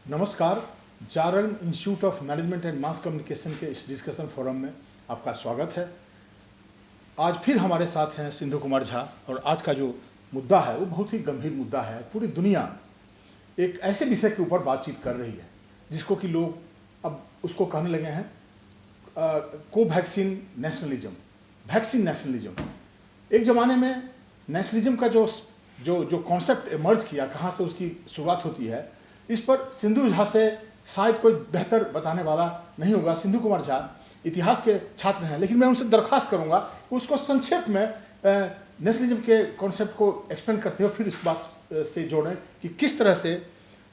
नमस्कार। जारंग institute of management and mass communication के इस डिस्कशन फोरम में आपका स्वागत है। आज फिर हमारे साथ हैं सिंधु कुमार झा और आज का जो मुद्दा है वो बहुत ही गंभीर मुद्दा है। पूरी दुनिया एक ऐसे विषय के ऊपर बातचीत कर रही है जिसको कि लोग अब उसको कहने लगे हैं कोवैक्सीन नेशनलिज्म, वैक्सीन नेशनलिज्म। एक ज़माने में नेशनलिज्म का जो कॉन्सेप्ट इमर्ज किया, कहाँ से उसकी शुरुआत होती है, इस पर सिंधु झा से शायद कोई बेहतर बताने वाला नहीं होगा। सिंधु कुमार झा इतिहास के छात्र हैं, लेकिन मैं उनसे दरख्वास्त करूंगा कि उसको संक्षेप में नेशनलिज्म के कॉन्सेप्ट को एक्सप्लेन करते हुए फिर इस बात से जोड़ें कि किस तरह से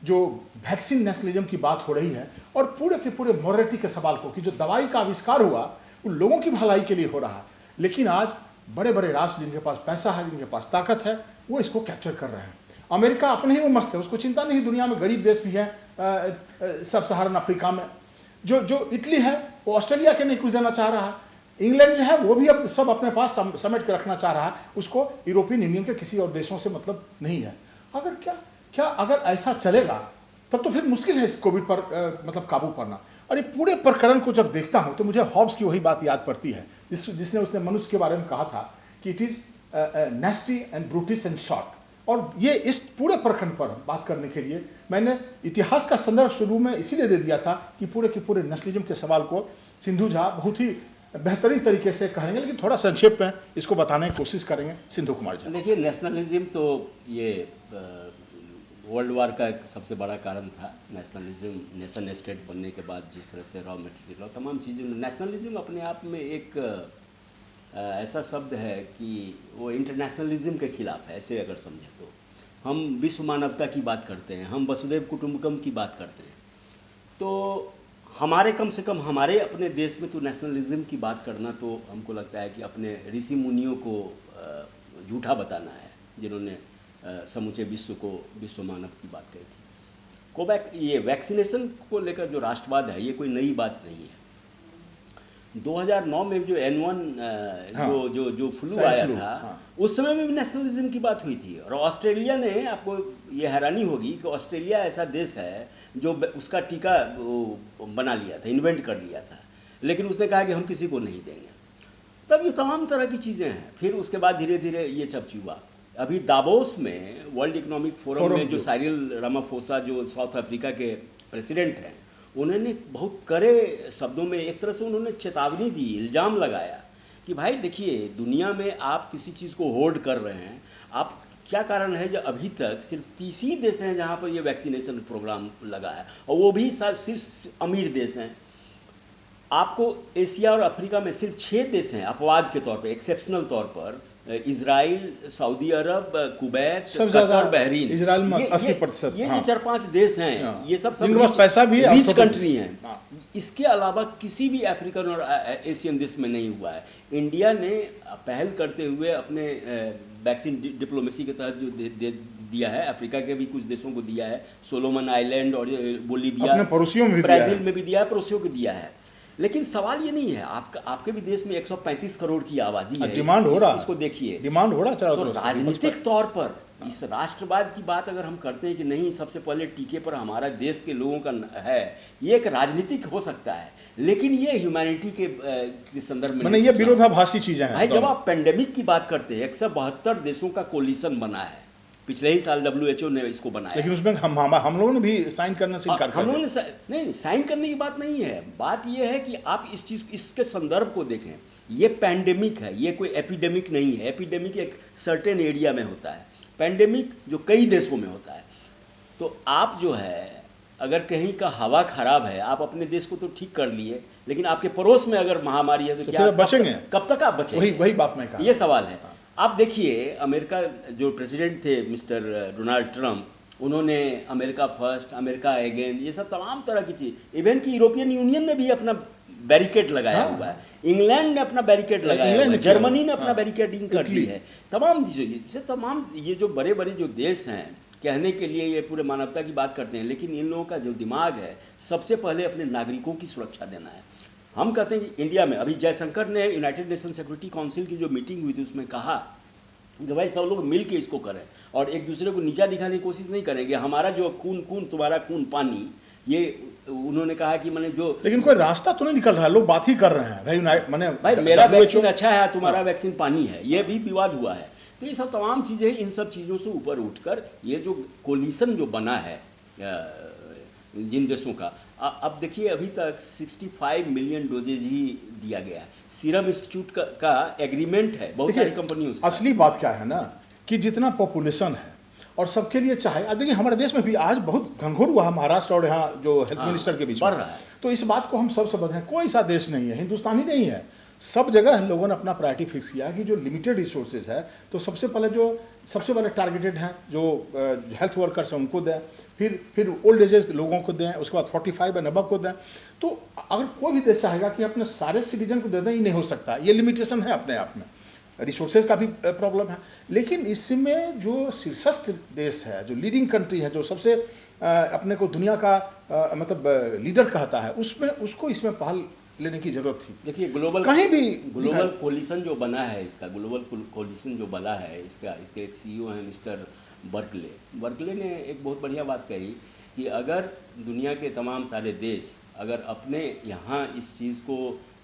जो वैक्सीन नेशनलिज्म की बात हो रही है और पूरे के पूरे मॉरलिटी के सवाल को, कि जो दवाई का आविष्कार हुआ उन लोगों की भलाई के लिए हो रहा है, लेकिन आज बड़े बड़े राष्ट्र जिनके पास पैसा है, जिनके पास ताकत है, वो इसको कैप्चर कर रहे हैं। अमेरिका अपने ही वो मस्त है, उसको चिंता नहीं। दुनिया में गरीब देश भी है, सब सहारन अफ्रीका में जो इटली है वो ऑस्ट्रेलिया के नहीं कुछ देना चाह रहा है। इंग्लैंड जो है वो भी अब सब अपने पास समेट के रखना चाह रहा है, उसको यूरोपियन यूनियन के किसी और देशों से मतलब नहीं है। अगर ऐसा चलेगा तब तो फिर मुश्किल है इस कोविड पर मतलब काबू पाना। और ये पूरे प्रकरण को जब देखता हूँ तो मुझे हॉब्स की वही बात याद पड़ती है जिसने उसने मनुष्य के बारे में कहा था कि it is नेस्टी and brutish and short. और ये इस पूरे प्रकरण पर बात करने के लिए मैंने इतिहास का संदर्भ शुरू में इसीलिए दे दिया था कि पूरे के पूरे नेशनलिज्म के सवाल को सिंधु झा बहुत ही बेहतरीन तरीके से कहेंगे, लेकिन थोड़ा संक्षेप में इसको बताने की कोशिश करेंगे। सिंधु कुमार झा। देखिए, नेशनलिज्म तो ये वर्ल्ड वार का एक सबसे बड़ा कारण था। नेशनलिज्म, नेशन स्टेट बनने के बाद जिस तरह से रॉ मटेरियल और तमाम चीज़ों में नेशनलिज्म अपने आप में एक ऐसा शब्द है कि वो इंटरनेशनलिज्म के खिलाफ है। ऐसे अगर समझें तो हम विश्व मानवता की बात करते हैं, हम वसुधैव कुटुंबकम की बात करते हैं, तो हमारे कम से कम हमारे अपने देश में तो नेशनलिज्म की बात करना तो हमको लगता है कि अपने ऋषि मुनियों को झूठा बताना है, जिन्होंने समूचे विश्व को विश्व मानव की बात कही थी। ये वैक्सीनेशन को लेकर जो राष्ट्रवाद है, ये कोई नई बात नहीं है। 2009 में जो N1 जो फ्लू आया था, उस समय में भी नेशनलिज्म की बात हुई थी। और ऑस्ट्रेलिया ने, आपको ये हैरानी होगी कि ऑस्ट्रेलिया ऐसा देश है जो उसका टीका बना लिया था, इन्वेंट कर लिया था, लेकिन उसने कहा कि हम किसी को नहीं देंगे। तब ये तमाम तरह की चीज़ें हैं। फिर उसके बाद धीरे धीरे ये सब हुआ। अभी दावोस में वर्ल्ड इकोनॉमिक फोरम में जो साइरिल रामाफोसा जो साउथ अफ्रीका के प्रेसिडेंट हैं, उन्होंने बहुत कड़े शब्दों में एक तरह से उन्होंने चेतावनी दी, इल्ज़ाम लगाया कि भाई देखिए, दुनिया में आप किसी चीज़ को होल्ड कर रहे हैं, आप क्या कारण है जो अभी तक सिर्फ 30 ही देश हैं जहाँ पर ये वैक्सीनेशन प्रोग्राम लगा है, और वो भी सिर्फ अमीर देश हैं। आपको एशिया और अफ्रीका में सिर्फ 6 देश हैं अपवाद के तौर पर, एक्सेप्शनल तौर पर, इजराइल, सऊदी अरब, कुवैत, कतर, बहरीन, इजराइल में 80%। ये जो 4-5 देश हैं, ये सब पैसा भी रिच कंट्री हैं। इसके अलावा किसी भी अफ्रीकन और एशियन देश में नहीं हुआ है। इंडिया ने पहल करते हुए अपने वैक्सीन डिप्लोमेसी के तहत जो दिया है, अफ्रीका के भी कुछ देशों को दिया है, सोलोमन आइलैंड और बोलीविया, ब्राज़ील में भी दिया है, पड़ोसियों को दिया है। लेकिन सवाल ये नहीं है, आपके भी देश में 135 करोड़ की आबादी है, डिमांड हो रहा, इसको देखिए, डिमांड हो रहा। तो राजनीतिक तौर पर इस राष्ट्रवाद की बात अगर हम करते हैं कि नहीं, सबसे पहले टीके पर हमारा देश के लोगों का है, ये एक राजनीतिक हो सकता है, लेकिन ये ह्यूमैनिटी के संदर्भ में ये विरोधाभासी चीजें हैं। भाई, जब आप पेंडेमिक की बात करते हैं, 172 देशों का कोलिशन बना है, पिछले ही साल WHO ने इसको बनाया, लेकिन उसमें हम लोगों ने भी साइन करने से इनकार कर दिया। नहीं, साइन करने की बात नहीं है। बात यह है कि आप इस चीज़, इसके संदर्भ को देखें। ये पैंडेमिक है, ये कोई एपिडेमिक नहीं है। एपिडेमिक एक सर्टेन एरिया में होता है, पैंडेमिक जो कई देशों में होता है। तो आप जो है, अगर कहीं का हवा खराब है, आप अपने देश को तो ठीक कर लिए, लेकिन आपके पड़ोस में अगर महामारी है तो क्या बचेंगे? कब तक आप बचेंगे? वही बात मैं कहा, ये सवाल है। आप देखिए, अमेरिका जो प्रेसिडेंट थे मिस्टर डोनाल्ड ट्रंप, उन्होंने अमेरिका फर्स्ट, अमेरिका अगेन, ये सब तमाम तरह की चीज़, इवन कि यूरोपियन यूनियन ने भी अपना बैरिकेड लगाया हुआ है, इंग्लैंड ने अपना बैरिकेड लगाया हुआ है, जर्मनी ने अपना बैरिकेडिंग कर दी है, तमाम चीज़ें। तमाम ये जो बड़े बड़े जो देश हैं, कहने के लिए ये पूरे मानवता की बात करते हैं, लेकिन इन लोगों का जो दिमाग है, सबसे पहले अपने नागरिकों की सुरक्षा देना है। हम कहते हैं कि इंडिया में अभी जयशंकर ने यूनाइटेड नेशन सिक्योरिटी काउंसिल की जो मीटिंग हुई थी, उसमें कहा कि भाई सब लोग मिल के इसको करें और एक दूसरे को नीचा दिखाने की कोशिश नहीं करेंगे। हमारा जो खून खून तुम्हारा खून पानी, ये उन्होंने कहा कि मैंने जो, लेकिन कोई रास्ता तो नहीं निकल रहा है, लोग बात ही कर रहे हैं भाई मेरा वैक्सीन अच्छा है, तुम्हारा वैक्सीन पानी है, ये भी विवाद हुआ है। तो ये सब तमाम चीज़ें, इन सब चीज़ों से ऊपर उठकर ये जो कोलिशन जो बना है जिन देशों का, अब देखिए अभी तक 65 मिलियन डोजेज ही दिया गया है। सीरम इंस्टीट्यूट का एग्रीमेंट है बहुत सारी कंपनियों से। असली बात क्या है ना कि जितना पॉपुलेशन है और सबके लिए चाहे, देखिए हमारे देश में भी आज बहुत घनघोर हुआ है महाराष्ट्र और यहाँ जो हेल्थ मिनिस्टर के बीच बढ़ में रहा है। तो इस बात को हम सब समझ हैं, कोई सा देश नहीं है, हिंदुस्तान ही नहीं है, सब जगह लोगों ने अपना प्रायोरिटी फिक्स किया कि जो लिमिटेड रिसोर्सेज है तो सबसे पहले टारगेटेड हैं जो हेल्थ वर्कर्स हैं उनको दें, फिर ओल्ड एजेस लोगों को दें, उसके बाद 45 एंड अबव को दें। तो अगर कोई भी देश चाहेगा कि अपने सारे सिटीजन को दे दें, ये नहीं हो सकता, ये लिमिटेशन है अपने आप में, रिसोर्सेज का भी प्रॉब्लम है। लेकिन इसमें जो शीर्षस्थ देश है, जो लीडिंग कंट्री है, जो सबसे अपने को दुनिया का मतलब लीडर कहता है, उसमें उसको इसमें पहल लेने की जरूरत थी। देखिए ग्लोबल कहीं भी ग्लोबल कोलिशन जो बना है, इसका ग्लोबल कोलिशन जो बना है इसके एक सीईओ हैं मिस्टर बर्कले ने एक बहुत बढ़िया बात कही कि अगर दुनिया के तमाम सारे देश अगर अपने यहाँ इस चीज़ को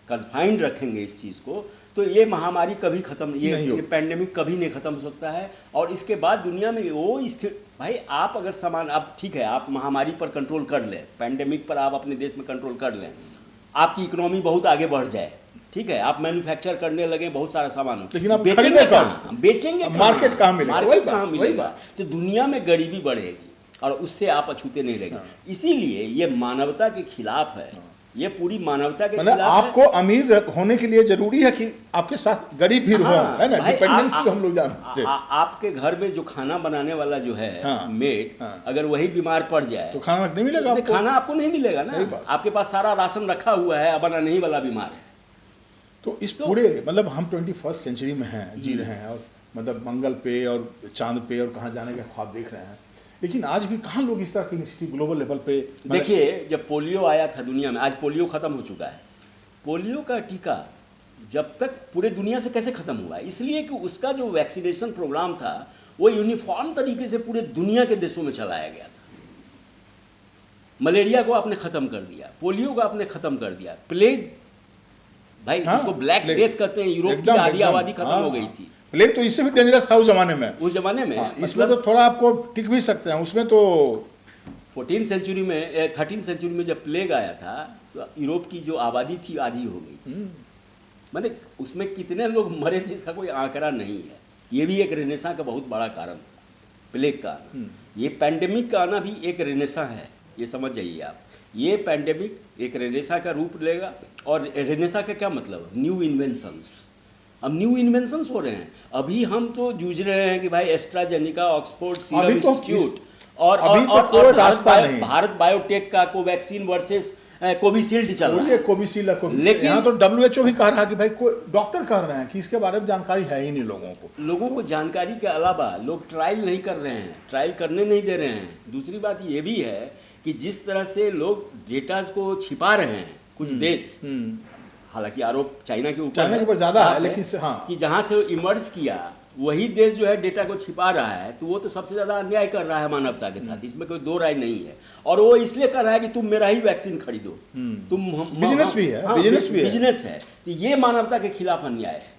कन्फाइंड रखेंगे इस चीज़ को, तो ये महामारी कभी ख़त्म, ये पैंडेमिक कभी नहीं ख़त्म हो सकता है। और इसके बाद दुनिया में वो स्थिति, भाई आप अगर सामान, अब ठीक है आप महामारी पर कंट्रोल कर लें, पैंडेमिक पर आप अपने देश में कंट्रोल कर लें, आपकी इकोनॉमी बहुत आगे बढ़ जाए, ठीक है, आप मैन्युफैक्चर करने लगे बहुत सारा सामान, लेकिन आप बेचेंगे कहाँ, बेचेंगे मार्केट कहाँ मिलेगा, मार्केट कहाँ मिलेगा? तो दुनिया में गरीबी बढ़ेगी और उससे आप अछूते नहीं रहेंगे। इसीलिए ये मानवता के खिलाफ है, ये पूरी मानवता के मतलब खिलाफ आपको अमीर होने के लिए जरूरी है कि आपके साथ गरीब भी हो, है ना, डिपेंडेंसी हम लोग जानते हैं। आपके घर में जो खाना बनाने वाला जो है मेड, अगर वही बीमार पड़ जाए तो खाना नहीं मिलेगा आपको, खाना आपको नहीं मिलेगा ना। आपके पास सारा राशन रखा हुआ है, बना नहीं वाला बीमार है। तो इस पूरे मतलब हम 21st सेंचुरी में हैं, जी रहे हैं, और मतलब मंगल पे और चांद पे और कहाँ जाने के ख्वाब देख रहे हैं, लेकिन आज भी कहाँ लोग इस तरह की इनिशिएटिव ग्लोबल लेवल पे। देखिए जब पोलियो आया था दुनिया में, आज पोलियो खत्म हो चुका है। पोलियो का टीका जब तक पूरे दुनिया से कैसे खत्म हुआ है, इसलिए कि उसका जो वैक्सीनेशन प्रोग्राम था वो यूनिफॉर्म तरीके से पूरे दुनिया के देशों में चलाया गया था। मलेरिया को आपने खत्म कर दिया, पोलियो को आपने खत्म कर दिया, प्लेग, भाई उसको ब्लैक डेथ कहते हैं, यूरोप की आधी आबादी खत्म हो गई थी। प्लेग तो इससे भी डेंजरस था उस जमाने में, इसमें तो थोड़ा आपको टिक भी सकते हैं, उसमें तो 13 सेंचुरी में जब प्लेग आया था तो यूरोप की जो आबादी थी आधी हो गई थी। मतलब उसमें कितने लोग मरे थे इसका कोई आंकड़ा नहीं है। ये भी एक रेनेसा का बहुत बड़ा कारण था, प्लेग का आना। ये पैंडेमिक का आना भी एक रेनेसा है, ये समझ जाइए आप। ये पैंडेमिक एक रेनेसा का रूप लेगा, और रेनेसा का क्या मतलब, न्यू इन्वेंशंस। अब न्यू इन्वेंशंस हो रहे हैं। अभी हम तो जूझ रहे हैं कि भाई एस्ट्राजेनिका, ऑक्सफोर्ड सीरम इंस्टीट्यूट और भारत बायोटेक का कोवैक्सीन वर्सेस कोविशील्ड चल रहा है। कोविशील्ड, लेकिन यहाँ तो WHO भी कह रहा है कि भाई डॉक्टर कह रहे हैं कि इसके बारे में जानकारी है ही नहीं लोगों को। जानकारी के अलावा लोग ट्रायल नहीं कर रहे हैं, ट्रायल करने नहीं दे रहे हैं। दूसरी बात ये भी है कि जिस तरह से लोग डेटाज को छिपा रहे हैं कुछ देश, हालांकि आरोप चाइना के ऊपर ज़्यादा है, लेकिन कि जहाँ से इमर्ज किया वही देश जो है डेटा को छिपा रहा है, तो वो तो सबसे ज़्यादा अन्याय कर रहा है मानवता के साथ, इसमें कोई दो राय नहीं है। और वो इसलिए कर रहा है कि तुम मेरा ही वैक्सीन खरीदो, तुम बिजनेस भी है, बिजनेस है। तो ये मानवता के खिलाफ अन्याय है,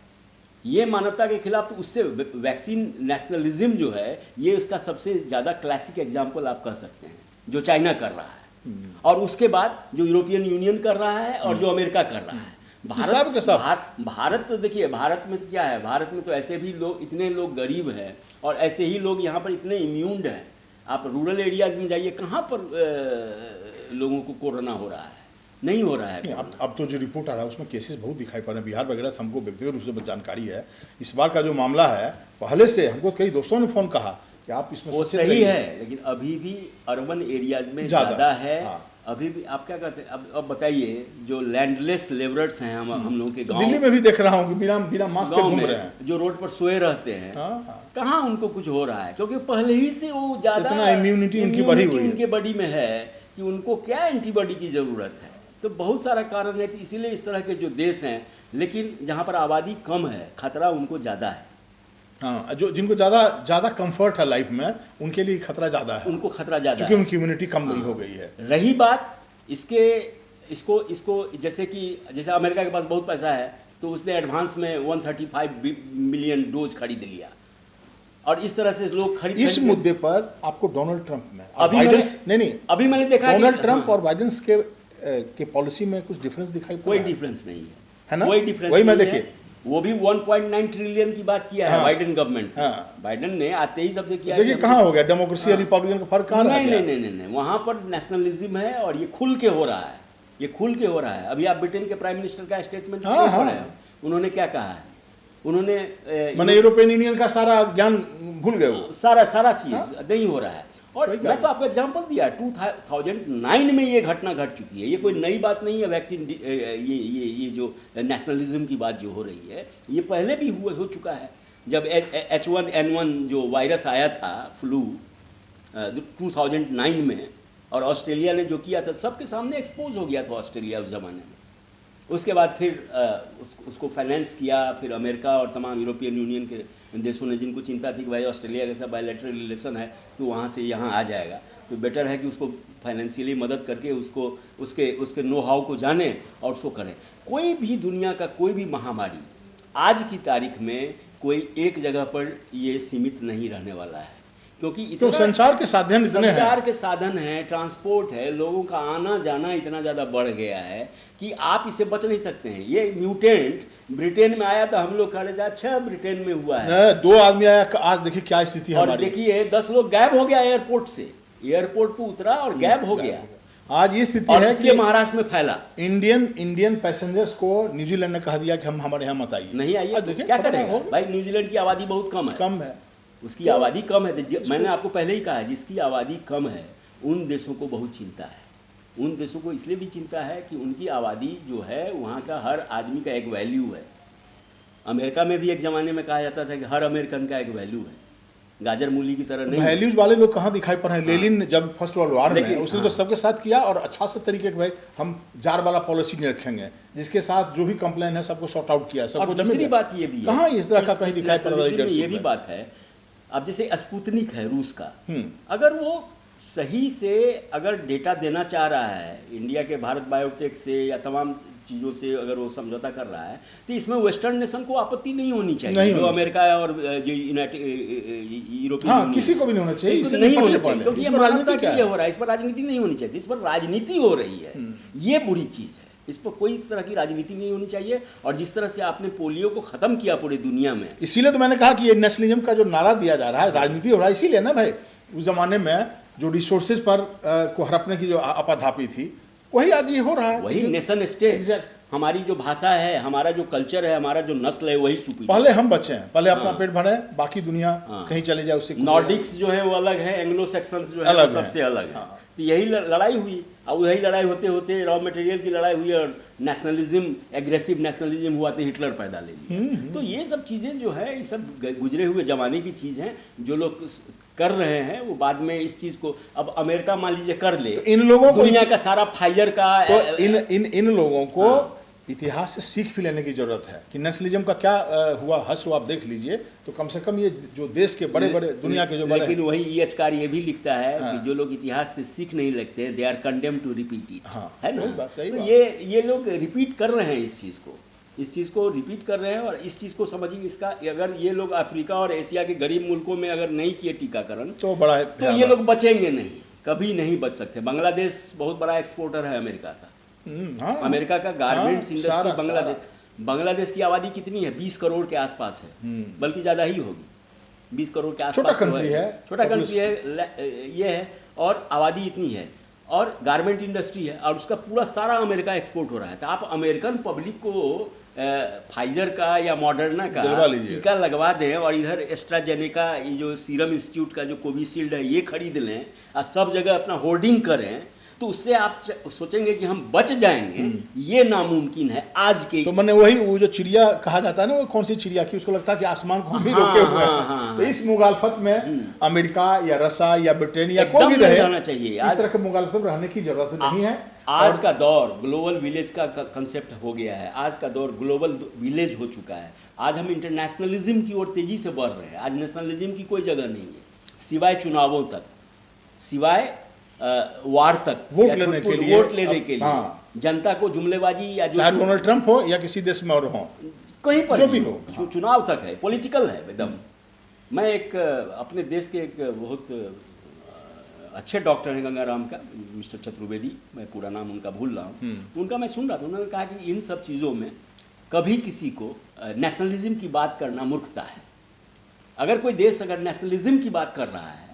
ये मानवता के खिलाफ। तो उससे वैक्सीन नेशनलिज्म जो है, ये उसका सबसे ज़्यादा क्लासिक एग्जाम्पल आप कह सकते हैं, जो चाइना कर रहा है, और उसके बाद जो यूरोपियन यूनियन कर रहा है और जो अमेरिका कर रहा है। भारत तो देखिए, भारत में तो क्या है, भारत में तो ऐसे भी लोग, इतने लोग गरीब हैं और ऐसे ही लोग यहाँ पर इतने इम्यून्ड हैं। आप रूरल एरियाज में जाइए, कहाँ पर लोगों को कोरोना हो रहा है, नहीं हो रहा है। अब तो जो रिपोर्ट आ रहा है उसमें केसेस बहुत दिखाई पड़ रहे हैं। बिहार वगैरह से हमको व्यक्तिगत रूप से जानकारी है। इस बार का जो मामला है, पहले से हमको कई दोस्तों ने फ़ोन कहा कि आप इसमें वो सही है, लेकिन अभी भी अर्बन एरियाज में ज़्यादा है। अभी भी आप क्या कहते हैं, अब बताइए, जो लैंडलेस लेबरर्स हैं हम लोगों के गांव, दिल्ली में भी देख रहा हूँ कि बिना मास्क के घूम रहे हैं, जो रोड पर सोए रहते हैं, कहाँ उनको कुछ हो रहा है, क्योंकि पहले ही से वो ज़्यादा इम्यूनिटी उनकी बॉडी में है कि उनको क्या एंटीबॉडी की ज़रूरत है। तो बहुत सारा कारण है, इसीलिए इस तरह के जो देश हैं, लेकिन जहाँ पर आबादी कम है, खतरा उनको ज़्यादा है। हाँ, जो जिनको ज़्यादा कंफर्ट है लाइफ में, उनके लिए खतरा ज़्यादा है, उनको खतरा ज़्यादा क्योंकि है। उनकी इम्यूनिटी कम नहीं हो गई है। रही बात इसको जैसे कि जैसे अमेरिका के पास बहुत पैसा है, तो उसने एडवांस में 135 मिलियन डोज खरीद लिया, और इस तरह से लोग इस मुद्दे पर आपको डोनाल्ड ट्रंप में और अभी बाइडेंस नहीं अभी मैंने देखा डोनाल्ड ट्रंप और बाइडेंस के पॉलिसी में कुछ डिफरेंस दिखाई पड़ कोई रहा है? डिफरेंस नहीं है ना? कोई डिफरेंस वही मैं नहीं है। देखिए। वो भी 1.9 ट्रिलियन की बात किया है हाँ, बाइडेन गवर्नमेंट। हाँ। बाइडेन ने आते ही सबसे किया देखिए कि कहाँ हो गया डेमोक्रेसी और रिपब्लिकन का फर्क, कहाँ रह नहीं गया? नहीं नहीं नहीं, वहाँ पर नेशनलिज्म है, और ये खुल के हो रहा है, ये खुल के हो रहा है। अभी आप ब्रिटेन के प्राइम मिनिस्टर का स्टेटमेंट हाँ, हाँ। पढ़े हैं, उन्होंने क्या कहा है? उन्होंने मैंने यूरोपियन यूनियन का सारा ज्ञान भूल गए वो। सारा चीज नहीं हो रहा है। और कोई मैं तो आपको एग्जांपल दिया, 2009 में ये घटना घट चुकी है, ये कोई नई बात नहीं है। वैक्सीन ये जो नेशनलिज्म की बात जो हो रही है, ये पहले भी हो चुका है। जब H1N1 जो वायरस आया था, फ्लू 2009 में, और ऑस्ट्रेलिया ने जो किया था सबके सामने एक्सपोज हो गया था ऑस्ट्रेलिया उस ज़माने में। उसके बाद फिर उसको फाइनेंस किया, फिर अमेरिका और तमाम यूरोपियन यूनियन के देशों ने, जिनको चिंता थी कि भाई ऑस्ट्रेलिया के साथ बायलैटरल रिलेशन है तो वहाँ से यहाँ आ जाएगा, तो बेटर है कि उसको फाइनेंशियली मदद करके उसको उसके नो हाउ को जाने और उसको करें। कोई भी दुनिया का कोई भी महामारी आज की तारीख में कोई एक जगह पर ये सीमित नहीं रहने वाला है, क्योंकि तो संचार के साधन इतने हैं, संचार के साधन हैं, ट्रांसपोर्ट है, लोगों का आना जाना इतना ज़्यादा बढ़ गया है कि आप इसे बच नहीं सकते हैं। ये म्यूटेंट ब्रिटेन में आया तो हम लोग कह रहे थे अच्छा ब्रिटेन में हुआ है, 2 आदमी आया, आज देखिए क्या स्थिति है और हमारी। देखिए 10 लोग गायब हो गया एयरपोर्ट से, एयरपोर्ट पे उतरा और गायब हो गया। आज ये स्थिति और है इसलिए कि महाराष्ट्र में फैला। इंडियन पैसेंजर्स को न्यूजीलैंड ने कह दिया कि हम हमारे यहाँ मत आइए। नहीं आइए, आज देखिए क्या खतरा करेगा हो, भाई? न्यूजीलैंड की आबादी बहुत कम है, कम है, उसकी आबादी कम है। तो मैंने आपको पहले ही कहा है, जिसकी आबादी कम है उन देशों को बहुत चिंता है। उन देशों को इसलिए भी चिंता है कि उनकी आबादी जो है, वहाँ का हर आदमी का एक वैल्यू है। अमेरिका में भी एक ज़माने में कहा जाता था कि हर अमेरिकन का एक वैल्यू है, गाजर मूली की तरह नहीं। वैल्यूज वाले लोग कहाँ दिखाई पड़ रहे हैं? लेनिन जब फर्स्ट वर्ल्ड वॉर में, लेकिन उसने तो सबके साथ किया, और अच्छा से तरीके के भाई हम जार वाला पॉलिसी नहीं रखेंगे, जिसके साथ जो भी कंप्लेन है सबको सॉर्ट आउट किया, सबको। और दूसरी बात ये भी है, कहाँ इस तरह का कहीं दिखाई पड़ रहा है? ये भी बात है, अब जैसे स्पुतनिक है रूस का, अगर वो सही से अगर डेटा देना चाह रहा है इंडिया के भारत बायोटेक से या तमाम चीज़ों से, अगर वो समझौता कर रहा है, तो इसमें वेस्टर्न नेशन को आपत्ति नहीं होनी चाहिए, जो अमेरिका और जो यूरोपियन, हाँ, किसी को भी नहीं होना चाहिए, इसमें नहीं होना चाहिए, क्योंकि ये मानवता के क्या लिए हो रहा है। इस पर राजनीति नहीं होनी चाहिए, इस पर राजनीति हो रही है, ये बुरी चीज़ है। इस पर कोई तरह की राजनीति नहीं होनी चाहिए। और जिस तरह से आपने पोलियो को ख़त्म किया पूरी दुनिया में, इसीलिए तो मैंने कहा कि ये नेशनलिज्म का जो नारा दिया जा रहा है, राजनीति हो रहा है इसीलिए ना भाई। उस जमाने में जो रिसोर्सेज पर को हड़पने की जो आपाधापी थी, वही आज ये हो रहा है। वही नेशन स्टेट, एग्जैक्ट। हमारी जो भाषा है, हमारा जो कल्चर है, हमारा जो नस्ल है, वही सुपीरियर। पहले हम बचे हैं, पहले अपना पेट भरे, बाकी दुनिया कहीं चले जाए उससे। नॉर्डिक्स जो है वो अलग है, एंग्लो सेक्शंस जो है वो सबसे अलग है। तो यही लड़ाई हुई, और वही लड़ाई होते होते रॉ मटेरियल की लड़ाई हुई, और नेशनलिज्म, एग्रेसिव नेशनलिज्म हुआ तो हिटलर पैदा ले लिया। तो ये सब चीज़ें जो है, ये सब गुजरे हुए ज़माने की चीज़ हैं। जो लोग कर रहे हैं वो बाद में इस चीज़ को, अब अमेरिका मान लीजिए कर ले, तो इन लोगों को, दुनिया का सारा फाइजर का, तो इन लोगों को इतिहास से सीख भी लेने की जरूरत है कि नेशनलिज्म का क्या हुआ। हश्र आप देख लीजिए, तो कम से कम ये जो देश के बड़े बड़े, दुनिया के जो बड़े, लेकिन वही ईएचकार ये भी लिखता है कि जो लोग इतिहास से सीख नहीं लगते, they are condemned to repeat it, है ना? तो ये लोग रिपीट कर रहे हैं इस चीज़ को रिपीट कर रहे हैं। और इस चीज़ को समझिए, इसका अगर ये लोग अफ्रीका और एशिया के गरीब मुल्कों में अगर नहीं किए टीकाकरण, तो बड़ा, तो ये लोग बचेंगे नहीं, कभी नहीं बच सकते। बांग्लादेश बहुत बड़ा एक्सपोर्टर है अमेरिका का। हाँ, अमेरिका का गारमेंट्स इंडस्ट्री, बांग्लादेश की आबादी कितनी है? 20 करोड़ के आसपास है, बल्कि ज़्यादा ही होगी, 20 करोड़ के आसपास। छोटा कंट्री है, ये है, और आबादी इतनी है, और गारमेंट इंडस्ट्री है, और उसका पूरा सारा अमेरिका एक्सपोर्ट हो रहा है। तो आप अमेरिकन पब्लिक को फाइजर का या मॉडर्ना का टीका लगवा दें, और इधर एस्ट्राजेनेका, ये जो सीरम इंस्टीट्यूट का जो कोविशील्ड है, ये खरीद लें, और सब जगह अपना होर्डिंग करें, तो उससे आप सोचेंगे कि हम बच जाएंगे। ये नामुमकिन है आज के। तो मैंने वही, वो जो चिड़िया कहा जाता है ना, वो कौन सी चिड़िया की, उसको लगता है कि आसमान को हम भी रोके हुए हैं। तो इस मुगालफत में अमेरिका या रसा या ब्रिटेन या कोई भी रहे, रहना चाहिए। इस तरह के मुगालफत में रहने की जरूरत नहीं है। आज का दौर ग्लोबल विलेज का कंसेप्ट हो गया है। आज का दौर ग्लोबल विलेज हो चुका है। आज हम इंटरनेशनलिज्म की ओर तेजी से बढ़ रहे हैं। आज नेशनलिज्म की कोई जगह नहीं है, सिवाय चुनावों तक, सिवाय वार तक, वोट लेने के लिए, वोट लेने के लिए। हाँ। जनता को जुमलेबाजी या चाहे डोनाल्ड ट्रंप हो या किसी देश में और हो, कहीं पर जो भी हो, चुनाव तक है, पॉलिटिकल है एकदम। मैं एक अपने देश के एक बहुत अच्छे डॉक्टर हैं गंगाराम का, मिस्टर चतुर्वेदी, मैं पूरा नाम उनका भूल रहा हूँ, उनका मैं सुन रहा था। उन्होंने कहा कि इन सब चीज़ों में कभी किसी को नेशनलिज्म की बात करना मूर्खता है। अगर कोई देश अगर नेशनलिज्म की बात कर रहा है,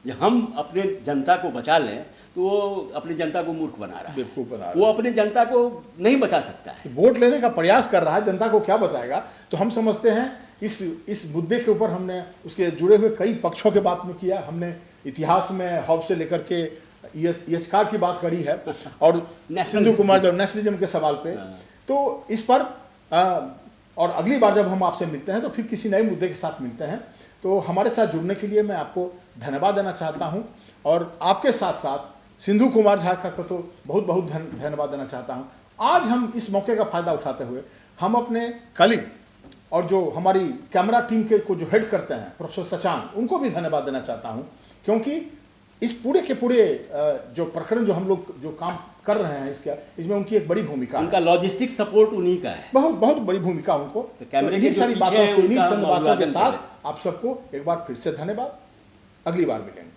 जो हम अपने जनता को बचा लें, तो वो अपनी जनता को मूर्ख बना रहा है। बिल्कुल बना रहा है। वो अपनी जनता को नहीं बचा सकता है। वोट लेने का प्रयास कर रहा है, जनता को क्या बताएगा। तो हम समझते हैं इस मुद्दे के ऊपर हमने उसके जुड़े हुए कई पक्षों के बात में किया। हमने इतिहास में हॉब्स से लेकर के यचकार की बात करी है और सिंधु कुमार जब नेशनलिज्म के सवाल पे, तो इस पर और अगली बार जब हम आपसे मिलते हैं तो फिर किसी नए मुद्दे के साथ मिलते हैं। तो हमारे साथ जुड़ने के लिए मैं आपको धन्यवाद देना चाहता हूं और आपके साथ साथ सिंधु कुमार झा का तो बहुत बहुत धन्यवाद देना चाहता हूं। आज हम इस मौके का फायदा उठाते हुए हम अपने कलीग और जो हमारी कैमरा टीम के को जो हेड करते हैं प्रोफेसर सचान, उनको भी धन्यवाद देना चाहता हूं, क्योंकि इस पूरे के पूरे जो प्रकरण जो हम लोग जो काम कर रहे हैं इसमें उनकी एक बड़ी भूमिका है। उनका लॉजिस्टिक सपोर्ट उन्हीं का है, बहुत बहुत बड़ी भूमिका उनको। तो कैमरे इन्हीं के सारी जो बातों पीछे से, है, इन्हीं उनका चंद हम बातों के अभिवादन साथ करें। आप सबको एक बार फिर से धन्यवाद। अगली बार मिलेंगे।